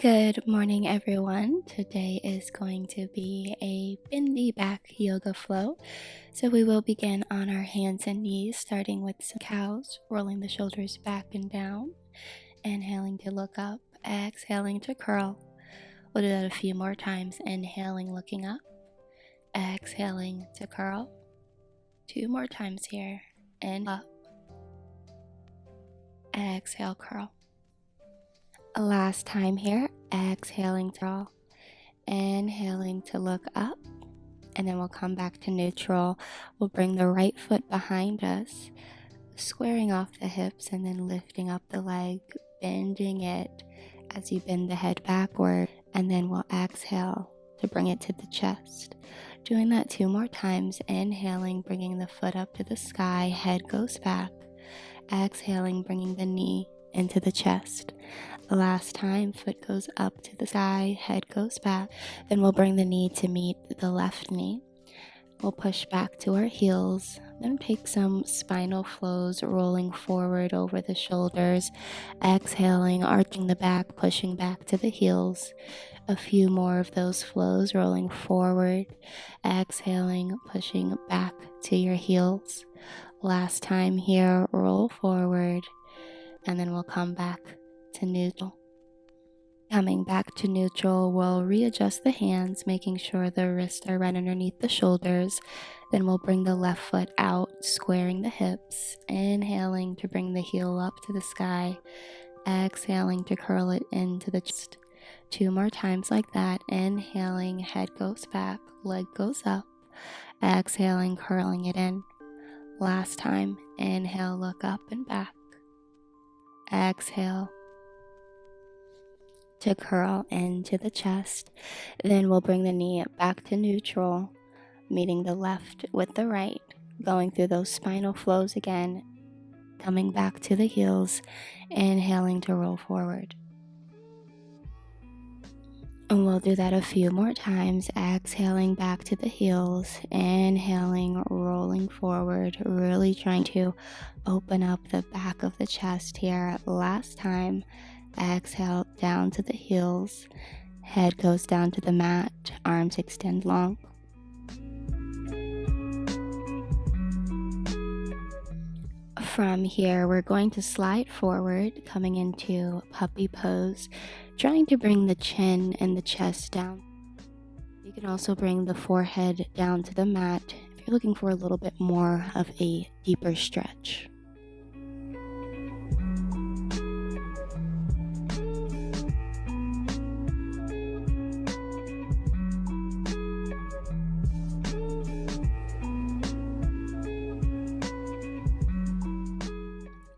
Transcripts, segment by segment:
Good morning, everyone. Today is going to be a Bendy back yoga flow. So we will begin on our hands and knees, starting with some cows, rolling the shoulders back and down, inhaling to look up, exhaling to curl. We'll do that a few more times, inhaling, looking up, exhaling to curl. 2 more times here, and up, exhale, curl. Last time here, exhaling to curl. Inhaling to look up, and then we'll come back to neutral. We'll bring the right foot behind us, squaring off the hips and then lifting up the leg, bending it as you bend the head backward, and then we'll exhale to bring it to the chest. Doing that 2 more times, inhaling, bringing the foot up to the sky, head goes back, exhaling, bringing the knee into the chest. The last time, foot goes up to the sky, head goes back. Then we'll bring the knee to meet the left knee. We'll push back to our heels, then take some spinal flows, rolling forward over the shoulders, exhaling, arching the back, pushing back to the heels. A few more of those flows, rolling forward, exhaling, pushing back to your heels. Last time here, roll forward, and then we'll come back to neutral. Coming back to neutral, we'll readjust the hands, making sure the wrists are right underneath the shoulders. Then we'll bring the left foot out, squaring the hips, inhaling to bring the heel up to the sky, exhaling to curl it into the chest. 2 more times like that. Inhaling, head goes back, leg goes up, exhaling, curling it in. Last time, inhale, look up and back, exhale to curl into the chest. Then we'll bring the knee back to neutral, meeting the left with the right, going through those spinal flows again, coming back to the heels, inhaling to roll forward. And we'll do that a few more times, exhaling back to the heels, inhaling, rolling forward, really trying to open up the back of the chest here. Last time, exhale down to the heels, head goes down to the mat, arms extend long. From here, we're going to slide forward, coming into puppy pose, trying to bring the chin and the chest down. You can also bring the forehead down to the mat if you're looking for a little bit more of a deeper stretch.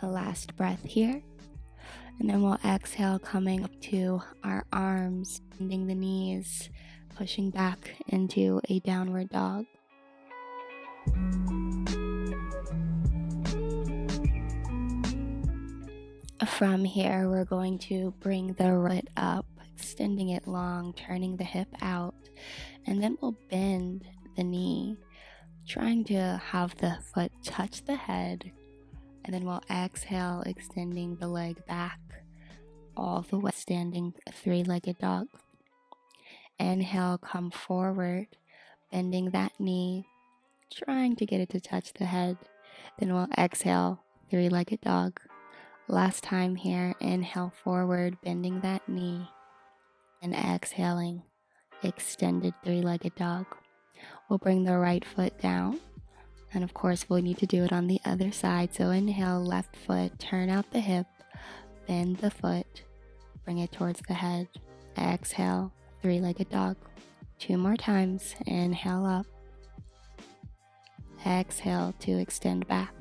A last breath here, and then we'll exhale, coming up to our arms, bending the knees, pushing back into a downward dog. From here, we're going to bring the right up, extending it long, turning the hip out, and then we'll bend the knee, trying to have the foot touch the head. And then we'll exhale, extending the leg back, all the way standing a 3-legged dog. Inhale, come forward, bending that knee, trying to get it to touch the head. Then we'll exhale, 3-legged dog. Last time here, inhale forward, bending that knee, and exhaling, extended 3-legged dog. We'll bring the right foot down. And of course, we'll need to do it on the other side. So inhale, left foot, turn out the hip, bend the foot, bring it towards the head. Exhale, 3-legged dog. 2 more times. Inhale up. Exhale to extend back.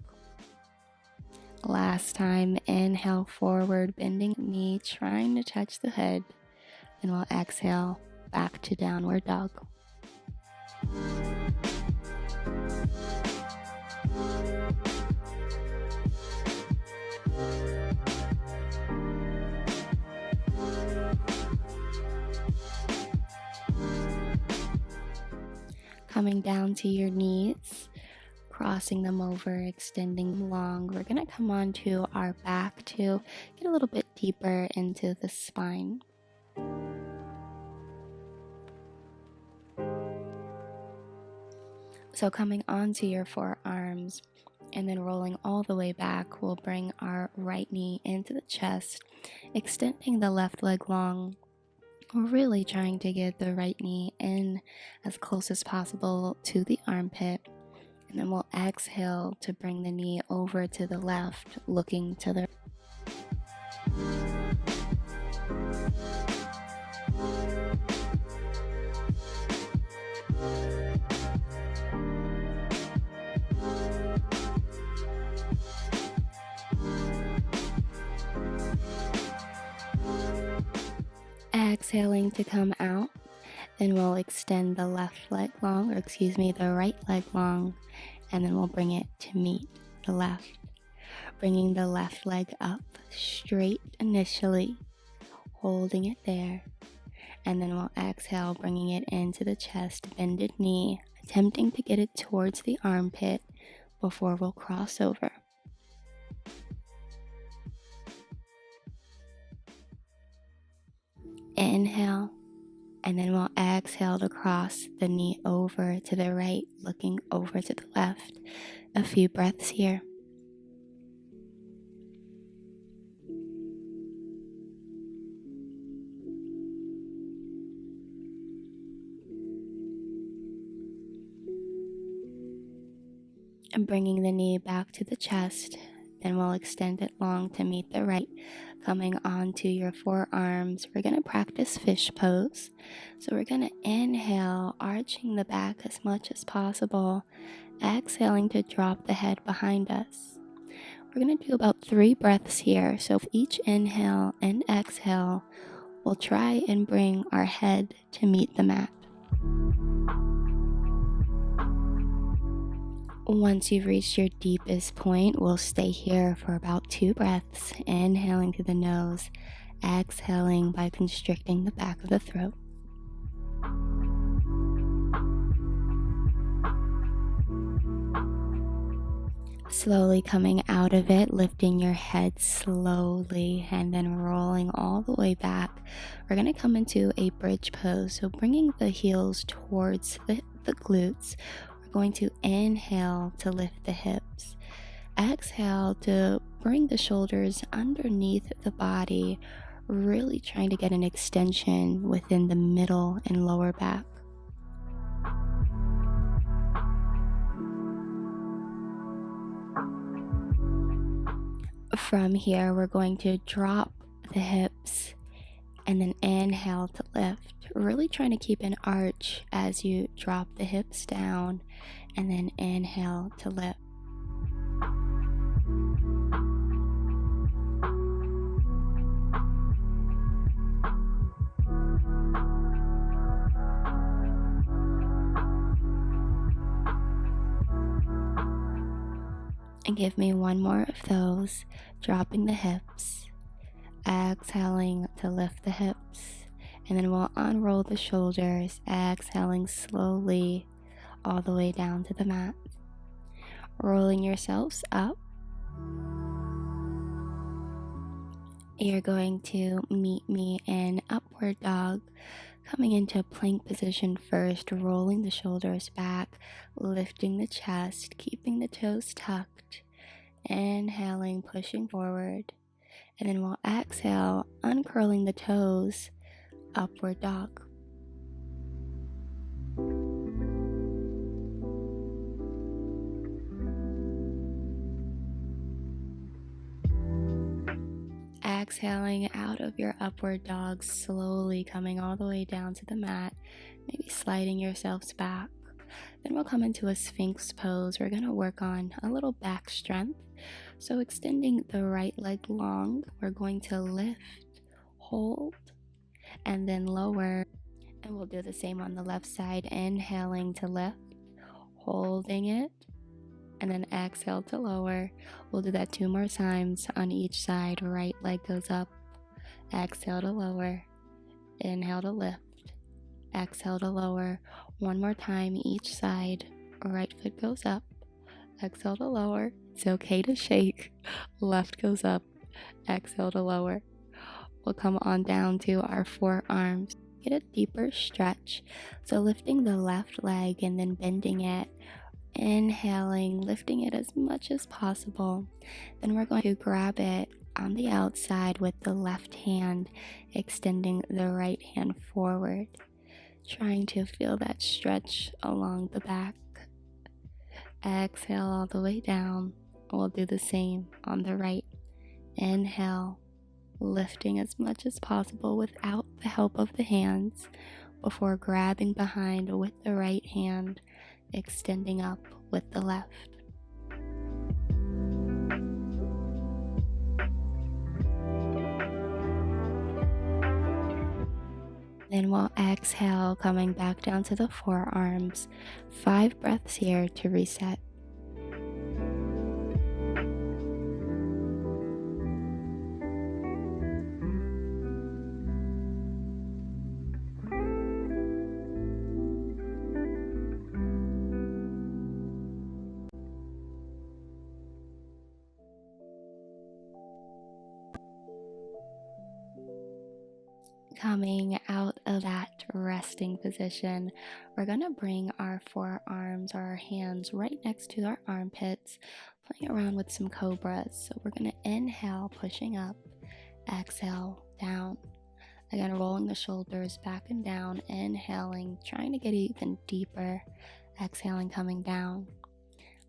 Last time, inhale forward, bending knee, trying to touch the head. And we'll exhale back to downward dog. Coming down to your knees, crossing them over, extending long. We're going to come onto our back to get a little bit deeper into the spine. So coming onto your forearms and then rolling all the way back, we'll bring our right knee into the chest, extending the left leg long. We're really trying to get the right knee in as close as possible to the armpit. And then we'll exhale to bring the knee over to the left, looking to the exhaling to come out. Then we'll extend the left leg long, the right leg long, and then we'll bring it to meet the left. Bringing the left leg up straight initially, holding it there. And then we'll exhale, bringing it into the chest, bended knee, attempting to get it towards the armpit before we'll cross over. Inhale, and then we'll exhale to cross the knee over to the right, looking over to the left. A few breaths here. And bringing the knee back to the chest, then we'll extend it long to meet the right, coming onto your forearms. We're going to practice fish pose. So we're going to inhale, arching the back as much as possible, exhaling to drop the head behind us. We're going to do about 3 breaths here. So with each inhale and exhale, we'll try and bring our head to meet the mat. Once you've reached your deepest point, we'll stay here for about 2 breaths, inhaling through the nose, exhaling by constricting the back of the throat. Slowly coming out of it, lifting your head slowly and then rolling all the way back. We're going to come into a bridge pose, so bringing the heels towards the glutes. Going to inhale to lift the hips, exhale to bring the shoulders underneath the body, really trying to get an extension within the middle and lower back. From here, we're going to drop the hips and then inhale to lift, really trying to keep an arch as you drop the hips down, and then inhale to lift. And give me one more of those, dropping the hips, exhaling to lift the hips, and then we'll unroll the shoulders, exhaling slowly all the way down to the mat. Rolling yourselves up. You're going to meet me in upward dog, coming into plank position first, rolling the shoulders back, lifting the chest, keeping the toes tucked, inhaling, pushing forward, and then we'll exhale, uncurling the toes, upward dog. Exhaling out of your upward dog, slowly coming all the way down to the mat, maybe sliding yourselves back. Then we'll come into a Sphinx pose. We're going to work on a little back strength. So extending the right leg long, we're going to lift, hold, and then lower. And we'll do the same on the left side, inhaling to lift, holding it, and then exhale to lower. We'll do that 2 more times on each side. Right leg goes up, exhale to lower, inhale to lift, exhale to lower. 1 more time each side. Right foot goes up, exhale to lower. It's okay to shake. Left goes up, exhale to lower. we'll come on down to our forearms. Get a deeper stretch. So lifting the left leg and then bending it. Inhaling, lifting it as much as possible. Then we're going to grab it on the outside with the left hand, extending the right hand forward, trying to feel that stretch along the back. Exhale all the way down. We'll do the same on the right. Inhale, lifting as much as possible without the help of the hands before grabbing behind with the right hand, extending up with the left. Then we'll exhale, coming back down to the forearms. 5 breaths here to reset. Coming out of that resting position, we're going to bring our forearms or our hands right next to our armpits, playing around with some cobras. So we're going to inhale, pushing up, exhale, down. Again, rolling the shoulders back and down, inhaling, trying to get even deeper, exhaling, coming down.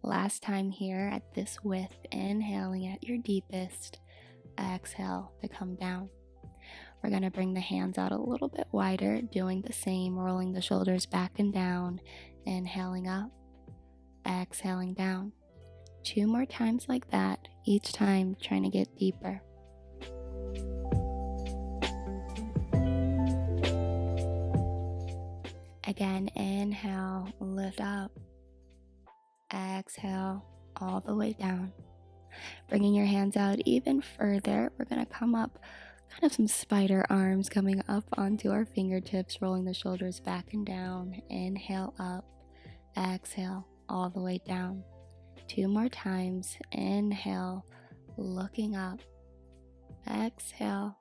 Last time here at this width, inhaling at your deepest, exhale to come down. We're going to bring the hands out a little bit wider, doing the same, rolling the shoulders back and down, inhaling up, exhaling down. 2 more times like that, each time trying to get deeper. Again, inhale, lift up, exhale, all the way down. Bringing your hands out even further, we're going to come up, kind of some spider arms coming up onto our fingertips, rolling the shoulders back and down. Inhale up, exhale, all the way down. 2 more times. Inhale, looking up, exhale,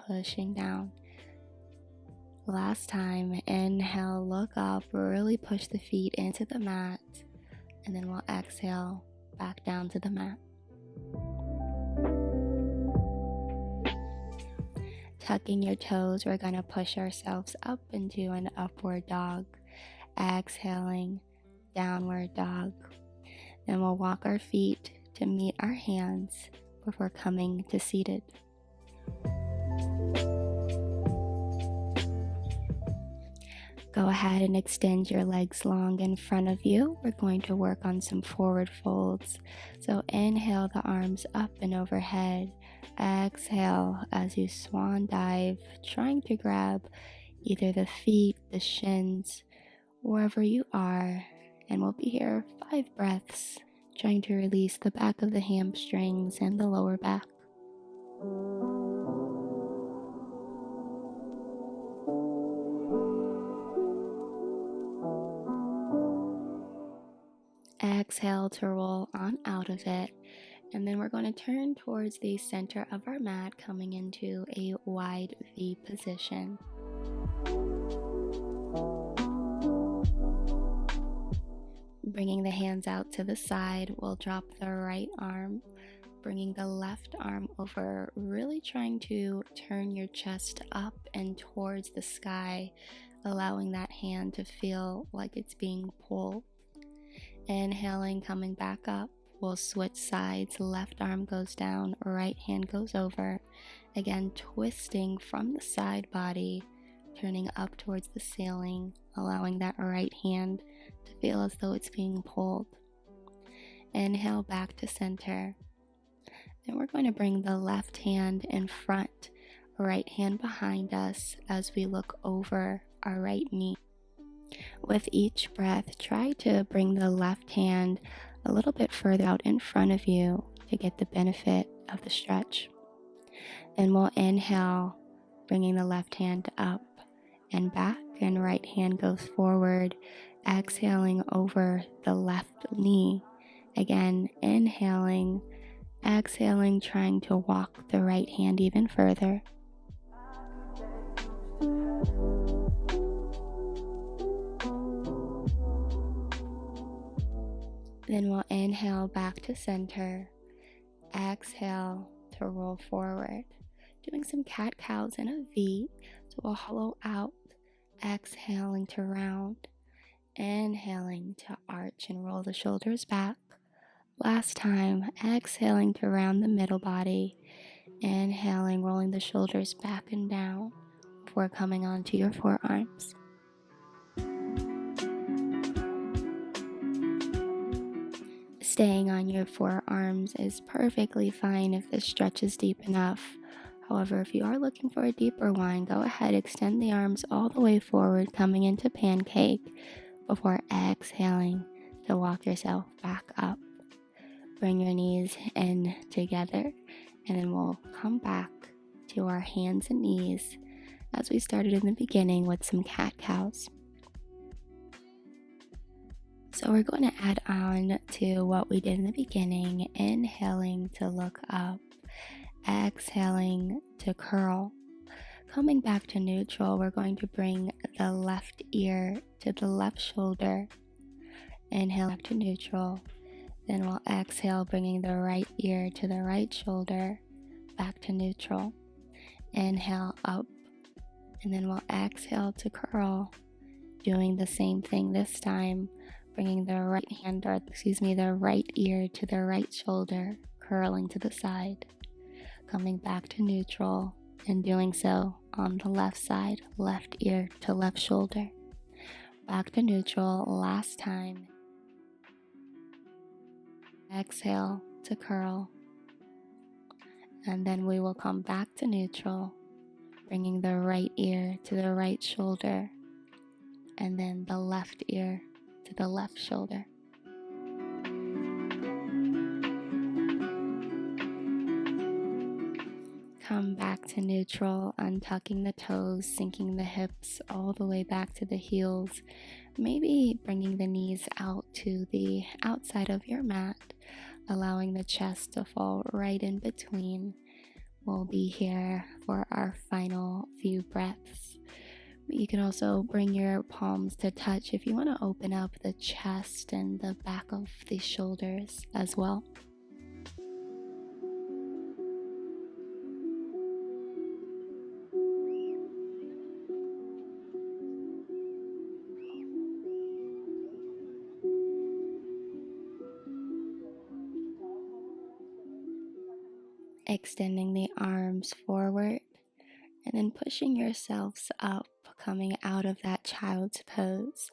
pushing down. Last time. Inhale, look up, really push the feet into the mat, and then we'll exhale back down to the mat. Tucking your toes, we're going to push ourselves up into an upward dog. Exhaling, downward dog. Then we'll walk our feet to meet our hands before coming to seated. Go ahead and extend your legs long in front of you. We're going to work on some forward folds. So inhale the arms up and overhead. Exhale as you swan dive, trying to grab either the feet, the shins, wherever you are. And we'll be here 5 breaths, trying to release the back of the hamstrings and the lower back. Exhale to roll on out of it. And then we're going to turn towards the center of our mat, coming into a wide V position. Bringing the hands out to the side, we'll drop the right arm, bringing the left arm over, really trying to turn your chest up and towards the sky, allowing that hand to feel like it's being pulled. Inhaling, coming back up. We'll switch sides. Left arm goes down, right hand goes over. Again, twisting from the side body, turning up towards the ceiling, allowing that right hand to feel as though it's being pulled. Inhale back to center. Then we're going to bring the left hand in front, right hand behind us as we look over our right knee. With each breath, try to bring the left hand a little bit further out in front of you to get the benefit of the stretch. Then we'll inhale, bringing the left hand up and back, and right hand goes forward, exhaling over the left knee. Again, inhaling, exhaling, trying to walk the right hand even further. Then we'll inhale back to center, exhale to roll forward, doing some cat-cows in a V, so we'll hollow out, exhaling to round, inhaling to arch and roll the shoulders back. Last time, exhaling to round the middle body, inhaling, rolling the shoulders back and down before coming onto your forearms. Staying on your forearms is perfectly fine if this stretch is deep enough. However, if you are looking for a deeper one, go ahead, extend the arms all the way forward, coming into pancake before exhaling to walk yourself back up. Bring your knees in together, and then we'll come back to our hands and knees as we started in the beginning with some cat-cows. So we're going to add on to what we did in the beginning, inhaling to look up, exhaling to curl. Coming back to neutral, we're going to bring the left ear to the left shoulder. Inhale back to neutral. Then we'll exhale, bringing the right ear to the right shoulder, back to neutral. Inhale up, and then we'll exhale to curl, doing the same thing this time, bringing the right ear to the right shoulder, curling to the side, coming back to neutral, and doing so on the left side, left ear to left shoulder, back to neutral. Last time, exhale to curl, and then we will come back to neutral, bringing the right ear to the right shoulder, and then the left ear to the left shoulder. Come back to neutral, untucking the toes, sinking the hips all the way back to the heels, maybe bringing the knees out to the outside of your mat, allowing the chest to fall right in between. We'll be here for our final few breaths. You can also bring your palms to touch if you want to open up the chest and the back of the shoulders as well. Extending the arms forward and then pushing yourselves up, coming out of that child's pose.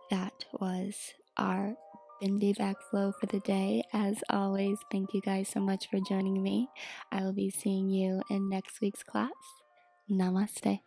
That was our Bendy back flow for the day. As always, thank you guys so much for joining me. I will be seeing you in next week's class. Namaste.